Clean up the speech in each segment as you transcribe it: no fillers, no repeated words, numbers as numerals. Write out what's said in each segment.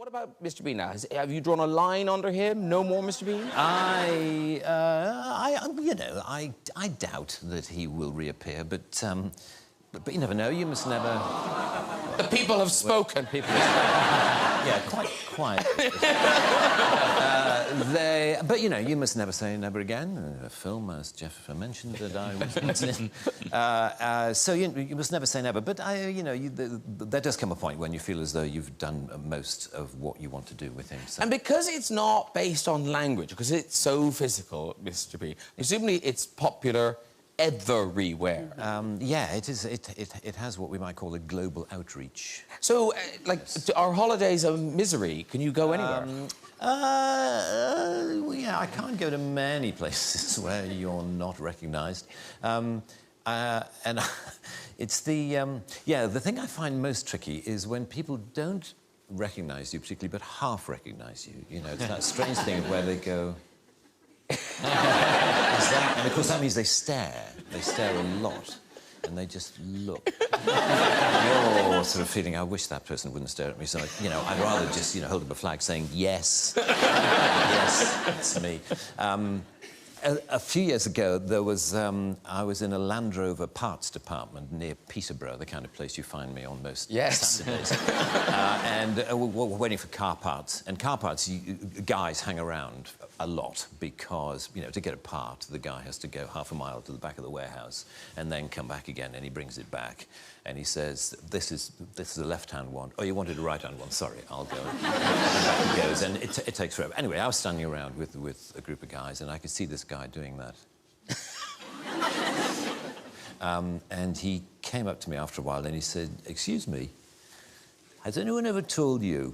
What about Mr. Bean now? Have you drawn a line under him? No more Mr. Bean? You know, I doubt that he will reappear, but you never know. You must never... The people have spoken. People have spoken. Yeah, quite. But, you know, you must never say never again. A film, as Jeff mentioned, that I was in. So you must never say never. But, you know, there does come a point when you feel as though you've done most of what you want to do with him. So. And because it's not based on language, because it's so physical, Mr. Bean, presumably it's popular everywhere. Yeah, it is. It has what we might call a global outreach. So, like, our holidays are misery. Can you go anywhere? Well, yeah, I can't go to many places where you're not recognised. And it's the... yeah, the thing I find most tricky is when people don't recognise you particularly, but half recognise you. You know, it's that strange thing where they go... And of course that means they stare. They stare a lot, and they just look. You're sort of feeling, I wish that person wouldn't stare at me. So, you know, I'd rather just, you know, hold up a flag saying yes, yes, it's me. A few years ago, there was I was in a Land Rover parts department near Peterborough, the kind of place you find me on most Saturdays. And we're waiting for car parts. And car parts, guys hang around a lot because, you know, to get a part, the guy has to go half a mile to the back of the warehouse and then come back again, and he brings it back. And he says, this is a left-hand one. Oh, you wanted a right-hand one? Sorry, I'll go. And back he goes, and it takes forever. Anyway, I was standing around with a group of guys, and I could see this guy doing that. And he came up to me after a while, and he said, "Excuse me, has anyone ever told you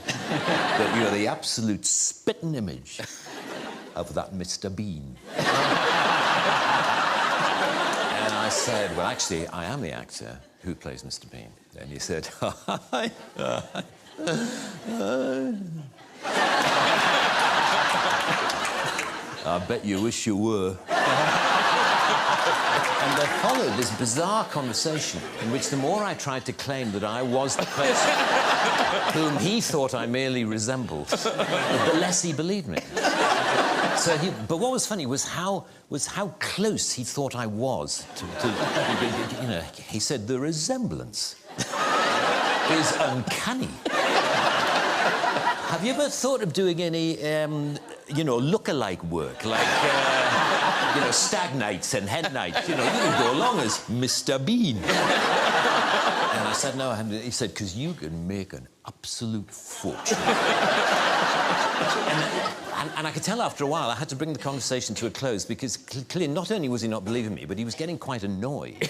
that you're the absolute spitting image of that Mr. Bean?" And I said, "Well, actually, I am the actor who plays Mr. Bean." And he said, "I bet you wish you were." And there followed this bizarre conversation in which the more I tried to claim that I was the person whom he thought I merely resembled, the less he believed me. So but what was funny was how close he thought I was to you know, he said, "The resemblance is uncanny." Have you ever thought of doing any, you know, look-alike work, like, you know, Stag Nights and Hen Nights? You know, you can go along as Mr. Bean. And I said, "No." And he said, "Because you can make an absolute fortune." And I could tell after a while I had to bring the conversation to a close because clearly not only was he not believing me, but he was getting quite annoyed, you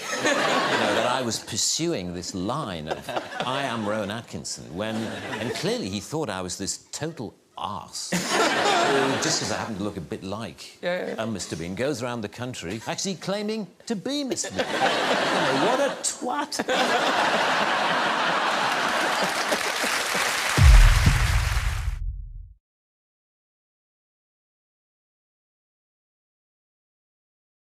know, that I was pursuing this line of "I am Rowan Atkinson" and clearly he thought I was this total arse who, just because I happen to look a bit like Mr. Bean, goes around the country actually claiming to be Mr. Bean. You know, what a twat.